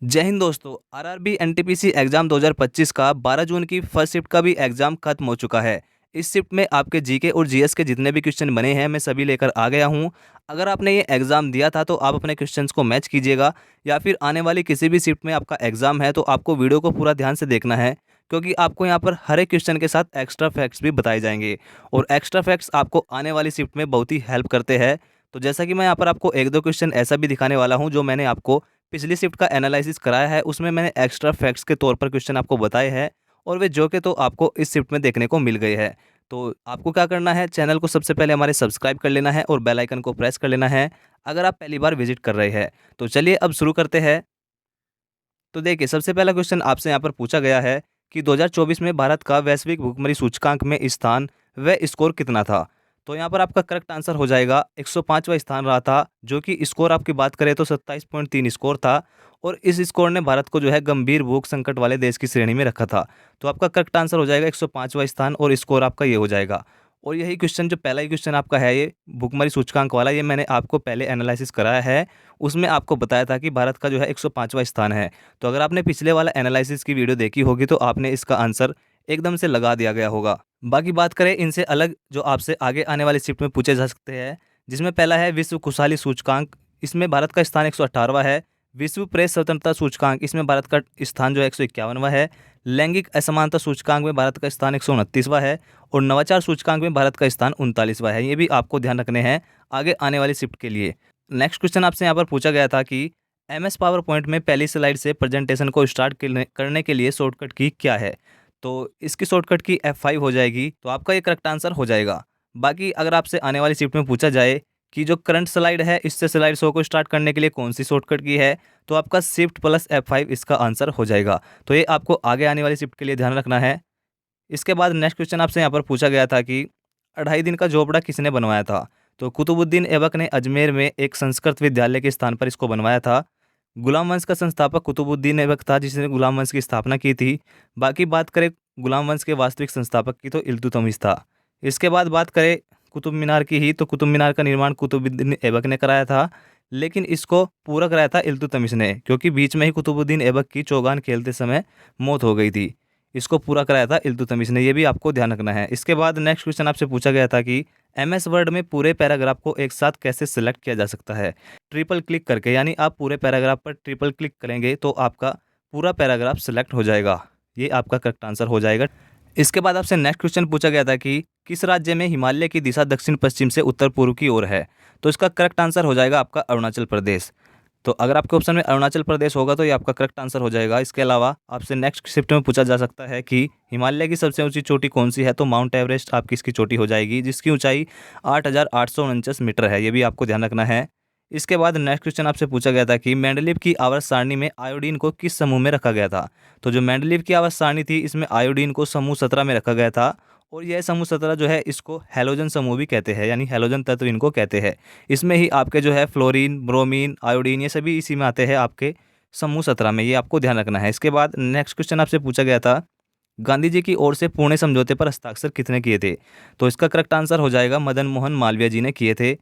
जय हिंद दोस्तों। RRB NTPC exam 2025 का 12 जून की फर्स्ट शिफ्ट का भी एग्जाम खत्म हो चुका है। इस शिफ्ट में आपके जीके और जीएस के जितने भी क्वेश्चन बने हैं मैं सभी लेकर आ गया हूं। अगर आपने ये एग्जाम दिया था तो आप अपने क्वेश्चंस को मैच कीजिएगा, या फिर आने वाली किसी भी शिफ्ट में आपका एग्जाम है तो आपको वीडियो को पूरा ध्यान से देखना है, क्योंकि आपको यहाँ पर हर एक क्वेश्चन के साथ एक्स्ट्रा फैक्ट्स भी बताए जाएंगे और एक्स्ट्रा फैक्ट्स आपको आने वाली शिफ्ट में बहुत ही हेल्प करते हैं। तो जैसा कि मैं यहाँ पर आपको एक दो क्वेश्चन ऐसा भी दिखाने वाला हूँ जो मैंने आपको पिछली शिफ्ट का एनालिसिस कराया है, उसमें मैंने एक्स्ट्रा फैक्ट्स के तौर पर क्वेश्चन आपको बताए हैं और वे जो के तो आपको इस शिफ्ट में देखने को मिल गए हैं। तो आपको क्या करना है, चैनल को सबसे पहले हमारे सब्सक्राइब कर लेना है और बेल आइकन को प्रेस कर लेना है अगर आप पहली बार विजिट कर रहे हैं। तो चलिए अब शुरू करते हैं। तो देखिए, सबसे पहला क्वेश्चन आपसे यहाँ पर पूछा गया है कि 2024 में भारत का वैश्विक भुखमरी सूचकांक में स्थान व स्कोर कितना था। तो यहाँ पर आपका करेक्ट आंसर हो जाएगा 105वां स्थान रहा था, जो कि स्कोर आपकी बात करें तो 27.3 स्कोर था। और इस स्कोर ने भारत को जो है गंभीर भूख संकट वाले देश की श्रेणी में रखा था। तो आपका करेक्ट आंसर हो जाएगा 105वां स्थान और स्कोर आपका ये हो जाएगा। और यही क्वेश्चन, जो पहला ही क्वेश्चन आपका है ये भुखमरी सूचकांक वाला, ये मैंने आपको पहले एनालिसिस कराया है। उसमें आपको बताया था कि भारत का जो है 105वां स्थान है। तो अगर आपने पिछले वाला एनालिसिस की वीडियो देखी होगी तो आपने इसका आंसर एकदम से लगा दिया गया होगा। बाकी बात करें इनसे अलग जो आपसे आगे आने वाली शिफ्ट में पूछे जा सकते हैं, जिसमें पहला है विश्व खुशहाली सूचकांक। इसमें भारत का स्थान 118वां है। विश्व प्रेस स्वतंत्रता सूचकांक, इसमें भारत का स्थान जो है 151वां है। लैंगिक असमानता सूचकांक में भारत का स्थान 129वां है। और नवाचार सूचकांक में भारत का स्थान 39वां है। ये भी आपको ध्यान रखने हैं आगे आने वाली शिफ्ट के लिए। नेक्स्ट क्वेश्चन आपसे यहाँ पर पूछा गया था कि एमएस पावर पॉइंट में पहली स्लाइड से प्रेजेंटेशन को स्टार्ट करने के लिए शॉर्टकट की क्या है। तो इसकी शॉर्टकट की F5 हो जाएगी। तो आपका ये करेक्ट आंसर हो जाएगा। बाकी अगर आपसे आने वाली शिफ्ट में पूछा जाए कि जो करंट स्लाइड है इससे स्लाइड शो को स्टार्ट करने के लिए कौन सी शॉर्टकट की है, तो आपका शिफ्ट प्लस F5 इसका आंसर हो जाएगा। तो ये आपको आगे आने वाली शिफ्ट के लिए ध्यान रखना है। इसके बाद नेक्स्ट क्वेश्चन आपसे यहाँ पर पूछा गया था कि 2.5 दिन का झोपड़ा किसने बनवाया था। तो कुतुबुद्दीन ऐबक ने अजमेर में एक संस्कृत विद्यालय के स्थान पर इसको बनवाया था। गुलाम वंश का संस्थापक कुतुबुद्दीन ऐबक था, जिसने गुलाम वंश की स्थापना की थी। बाकी बात करें गुलाम वंश के वास्तविक संस्थापक की तो इल्तुतमिश था। इसके बाद बात करें कुतुब मीनार की ही, तो कुतुब मीनार का निर्माण कुतुबुद्दीन ऐबक ने कराया था, लेकिन इसको पूरा कराया था इल्तुतमिश ने, क्योंकि बीच में ही कुतुबुद्दीन ऐबक की चौगान खेलते समय मौत हो गई थी। इसको पूरा कराया था इल्तुतमिश ने, ये भी आपको ध्यान रखना है। इसके बाद नेक्स्ट क्वेश्चन आपसे पूछा गया था कि एमएस वर्ड में पूरे पैराग्राफ को एक साथ कैसे सिलेक्ट किया जा सकता है। ट्रिपल क्लिक करके, यानी आप पूरे पैराग्राफ पर ट्रिपल क्लिक करेंगे तो आपका पूरा पैराग्राफ सिलेक्ट हो जाएगा। ये आपका करेक्ट आंसर हो जाएगा। इसके बाद आपसे नेक्स्ट क्वेश्चन पूछा गया था कि किस राज्य में हिमालय की दिशा दक्षिण पश्चिम से उत्तर पूर्व की ओर है। तो इसका करेक्ट आंसर हो जाएगा आपका अरुणाचल प्रदेश। तो अगर आपके ऑप्शन में अरुणाचल प्रदेश होगा तो ये आपका करेक्ट आंसर हो जाएगा। इसके अलावा आपसे नेक्स्ट शिफ्ट में पूछा जा सकता है कि हिमालय की सबसे ऊंची चोटी कौन सी है। तो माउंट एवरेस्ट आपकी इसकी चोटी हो जाएगी, जिसकी ऊंचाई 8,849 मीटर है। ये भी आपको ध्यान रखना है। इसके बाद नेक्स्ट क्वेश्चन आपसे पूछा गया था कि मेंडलीव की आवर्त सारणी में आयोडीन को किस समूह में रखा गया था। तो जो मेंडलीव की आवर्त सारणी थी इसमें आयोडीन को समूह 17 में रखा गया था। और यह समूह 17 जो है इसको हैलोजन समूह भी कहते हैं, यानी हैलोजन तत्व इनको कहते हैं। इसमें ही आपके जो है फ्लोरीन, ब्रोमीन, आयोडीन, ये सभी इसी में आते हैं आपके समूह 17 में। ये आपको ध्यान रखना है। इसके बाद नेक्स्ट क्वेश्चन आपसे पूछा गया था गांधी जी की ओर से पुणे समझौते पर हस्ताक्षर कितने किए थे। तो इसका करेक्ट आंसर हो जाएगा मदन मोहन मालवीय जी ने किए थे।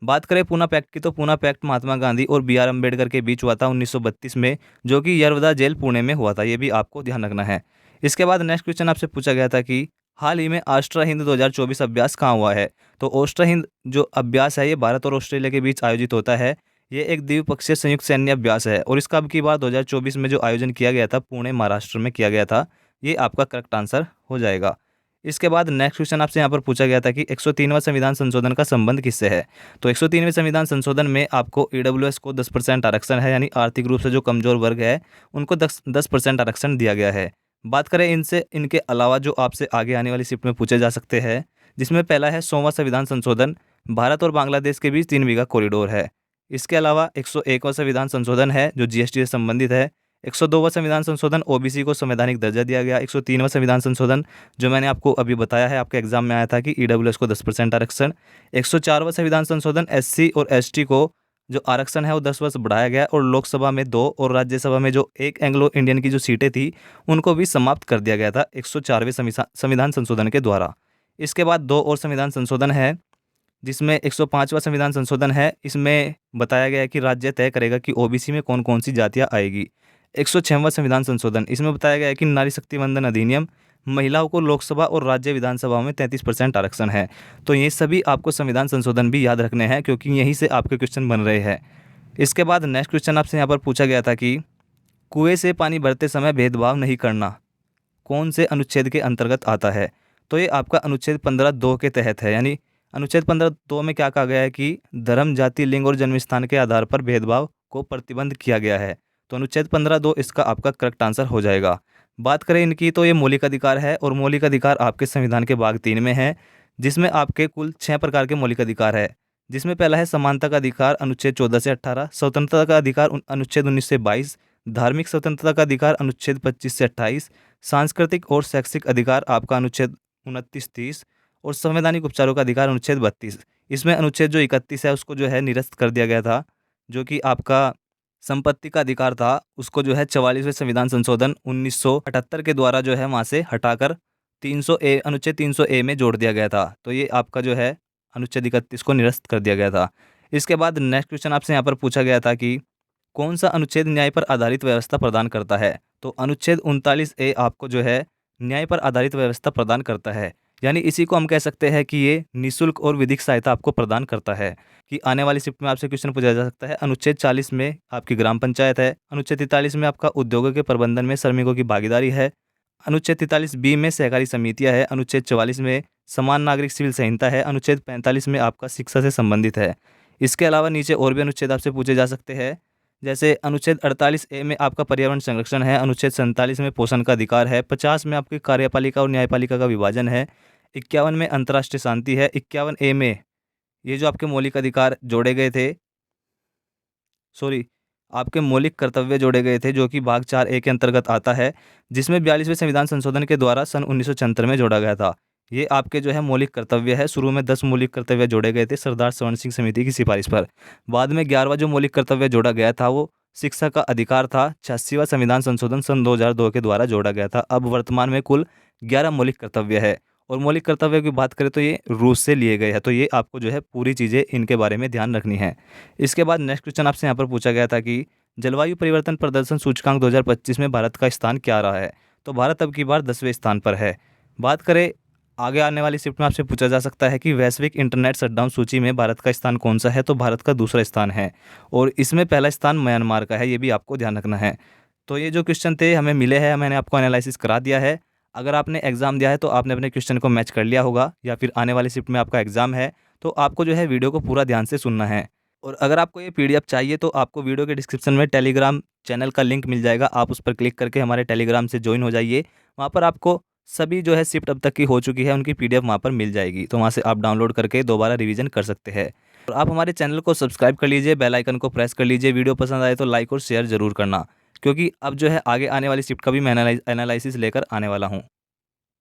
बात करें पूना पैक्ट की, तो पूना पैक्ट महात्मा गांधी और बी आर अम्बेडकर के बीच हुआ था 1932 में, जो कि यरवदा जेल पुणे में हुआ था। ये भी आपको ध्यान रखना है। इसके बाद नेक्स्ट क्वेश्चन आपसे पूछा गया था कि हाल ही में ऑस्ट्रा हिंद 2024 अभ्यास कहाँ हुआ है। तो ऑस्ट्रा हिंद जो अभ्यास है ये भारत और ऑस्ट्रेलिया के बीच आयोजित होता है। ये एक द्विपक्षीय संयुक्त सैन्य अभ्यास है और इसका अब की बार 2024 में जो आयोजन किया गया था पुणे महाराष्ट्र में किया गया था। ये आपका करेक्ट आंसर हो जाएगा। इसके बाद नेक्स्ट क्वेश्चन आपसे यहाँ पर पूछा गया था कि 103वां संविधान संशोधन का संबंध किससे है। तो 103वें संविधान संशोधन में आपको ईडब्ल्यूएस को 10% आरक्षण है, यानी आर्थिक रूप से जो कमजोर वर्ग है उनको 10% आरक्षण दिया गया है। बात करें इनसे इनके अलावा जो आपसे आगे आने वाली शिफ्ट में पूछे जा सकते हैं, जिसमें पहला है 100वां संविधान संशोधन, भारत और बांग्लादेश के बीच 3 बीघा कॉरिडोर है। इसके अलावा 101वां संविधान संशोधन है जो जीएसटी से संबंधित है। 102वां संविधान संशोधन, ओबीसी को संवैधानिक दर्जा दिया गया। 103वां संविधान संशोधन जो मैंने आपको अभी बताया है, आपके एग्जाम में आया था कि ईडब्ल्यूएस को 10% आरक्षण। 104वां संविधान संशोधन, एससी और एसटी को जो आरक्षण है वो 10 वर्ष बढ़ाया गया और लोकसभा में 2 और राज्यसभा में जो एक एंग्लो इंडियन की जो सीटें थी उनको भी समाप्त कर दिया गया था 104वें संविधान संशोधन के द्वारा। इसके बाद 2 और संविधान संशोधन है जिसमें 105वां संविधान संशोधन है। इसमें बताया गया है कि राज्य तय करेगा कि ओबीसी में कौन कौन सी जातियाँ आएगी। 106वां संविधान संशोधन, इसमें बताया गया है कि नारी शक्ति वंदन अधिनियम, महिलाओं को लोकसभा और राज्य विधानसभाओं में 33% आरक्षण है। तो ये सभी आपको संविधान संशोधन भी याद रखने हैं, क्योंकि यहीं से आपके क्वेश्चन बन रहे हैं। इसके बाद नेक्स्ट क्वेश्चन आपसे यहाँ पर पूछा गया था कि कुएं से पानी भरते समय भेदभाव नहीं करना कौन से अनुच्छेद के अंतर्गत आता है। तो ये आपका अनुच्छेद 15(2) के तहत है। यानी अनुच्छेद 15(2) में क्या कहा गया है कि धर्म, जाति, लिंग और जन्मस्थान के आधार पर भेदभाव को प्रतिबंध किया गया है। तो अनुच्छेद 15(2) इसका आपका करेक्ट आंसर हो जाएगा। बात करें इनकी, तो ये मौलिक अधिकार है और मौलिक अधिकार आपके संविधान के भाग 3 में है, जिसमें आपके कुल 6 प्रकार के मौलिक अधिकार है। जिसमें पहला है समानता का अधिकार, अनुच्छेद 14 से 18, स्वतंत्रता का अधिकार अनुच्छेद 19 से 22, धार्मिक स्वतंत्रता का अधिकार अनुच्छेद 25 से 28, सांस्कृतिक और शैक्षिक अधिकार आपका अनुच्छेद 29-30 और संवैधानिक उपचारों का अधिकार अनुच्छेद 32। इसमें अनुच्छेद जो 31 है उसको जो है निरस्त कर दिया गया था, जो कि आपका संपत्ति का अधिकार था, उसको जो है 44वें संविधान संशोधन 1978 के द्वारा जो है वहाँ से हटाकर 300A अनुच्छेद 300A में जोड़ दिया गया था। तो ये आपका जो है अनुच्छेद 31 को निरस्त कर दिया गया था। इसके बाद नेक्स्ट क्वेश्चन आपसे यहाँ पर पूछा गया था कि कौन सा अनुच्छेद न्याय पर आधारित व्यवस्था प्रदान करता है। तो अनुच्छेद 39A आपको जो है न्याय पर आधारित व्यवस्था प्रदान करता है। यानी इसी को हम कह सकते हैं कि ये निःशुल्क और विधिक सहायता आपको प्रदान करता है। कि आने वाली शिफ्ट में आपसे क्वेश्चन पूछा जा सकता है। अनुच्छेद 40 में आपकी ग्राम पंचायत है। अनुच्छेद 43 में आपका उद्योगों के प्रबंधन में श्रमिकों की भागीदारी है। अनुच्छेद 43B में सहकारी समितियां है। अनुच्छेद 44 में समान नागरिक सिविल संहिता है। अनुच्छेद 45 में आपका शिक्षा से संबंधित है। इसके अलावा नीचे और भी अनुच्छेद आपसे पूछे जा सकते हैं, जैसे अनुच्छेद 48A में आपका पर्यावरण संरक्षण है। अनुच्छेद 47 में पोषण का अधिकार है। 50 में आपकी कार्यपालिका और न्यायपालिका का विभाजन है। 51 में अंतर्राष्ट्रीय शांति है। 51A में ये जो आपके मौलिक अधिकार जोड़े गए थे, आपके मौलिक कर्तव्य जोड़े गए थे, जो कि भाग 4A के अंतर्गत आता है, जिसमें 42वें संविधान संशोधन के द्वारा सन 1976 में जोड़ा गया था। ये आपके जो है मौलिक कर्तव्य है। शुरू में 10 मौलिक कर्तव्य जोड़े गए थे सरदार स्वर्ण सिंह समिति की सिफारिश पर। बाद में 11वां जो मौलिक कर्तव्य जोड़ा गया था वो शिक्षा का अधिकार था। 86वां संविधान संशोधन सन 2002 के द्वारा जोड़ा गया था। अब वर्तमान में कुल 11 मौलिक कर्तव्य है। और मौलिक कर्तव्य की बात करें तो ये रूस से लिए गए हैं। तो ये आपको जो है पूरी चीज़ें इनके बारे में ध्यान रखनी है। इसके बाद नेक्स्ट क्वेश्चन आपसे यहाँ पर पूछा गया था कि जलवायु परिवर्तन प्रदर्शन सूचकांक 2025 में भारत का स्थान क्या रहा है। तो भारत अब की बार 10वें स्थान पर है। बात करें आगे आने वाली शिफ्ट में आपसे पूछा जा सकता है कि वैश्विक इंटरनेट शटडाउन सूची में भारत का स्थान कौन सा है। तो भारत का दूसरा स्थान है और इसमें पहला स्थान म्यांमार का है। ये भी आपको ध्यान रखना है। तो ये जो क्वेश्चन थे हमें मिले हैं, मैंने आपको एनालिसिस करा दिया है। अगर आपने एग्जाम दिया है तो आपने अपने क्वेश्चन को मैच कर लिया होगा, या फिर आने वाली शिफ्ट में आपका एग्जाम है तो आपको जो है वीडियो को पूरा ध्यान से सुनना है। और अगर आपको ये PDF चाहिए तो आपको वीडियो के डिस्क्रिप्शन में टेलीग्राम चैनल का लिंक मिल जाएगा। आप उस पर क्लिक करके हमारे टेलीग्राम से ज्वाइन हो जाइए। वहाँ पर आपको सभी जो है शिफ्ट अब तक की हो चुकी है उनकी PDF वहाँ पर मिल जाएगी। तो वहाँ से आप डाउनलोड करके दोबारा रिवीजन कर सकते हैं। और आप हमारे चैनल को सब्सक्राइब कर लीजिए, बेल आइकन को प्रेस कर लीजिए। वीडियो पसंद आए तो लाइक और शेयर ज़रूर करना, क्योंकि अब जो है आगे आने वाली शिफ्ट का भी मैं एनालिसिस लेकर आने वाला हूँ।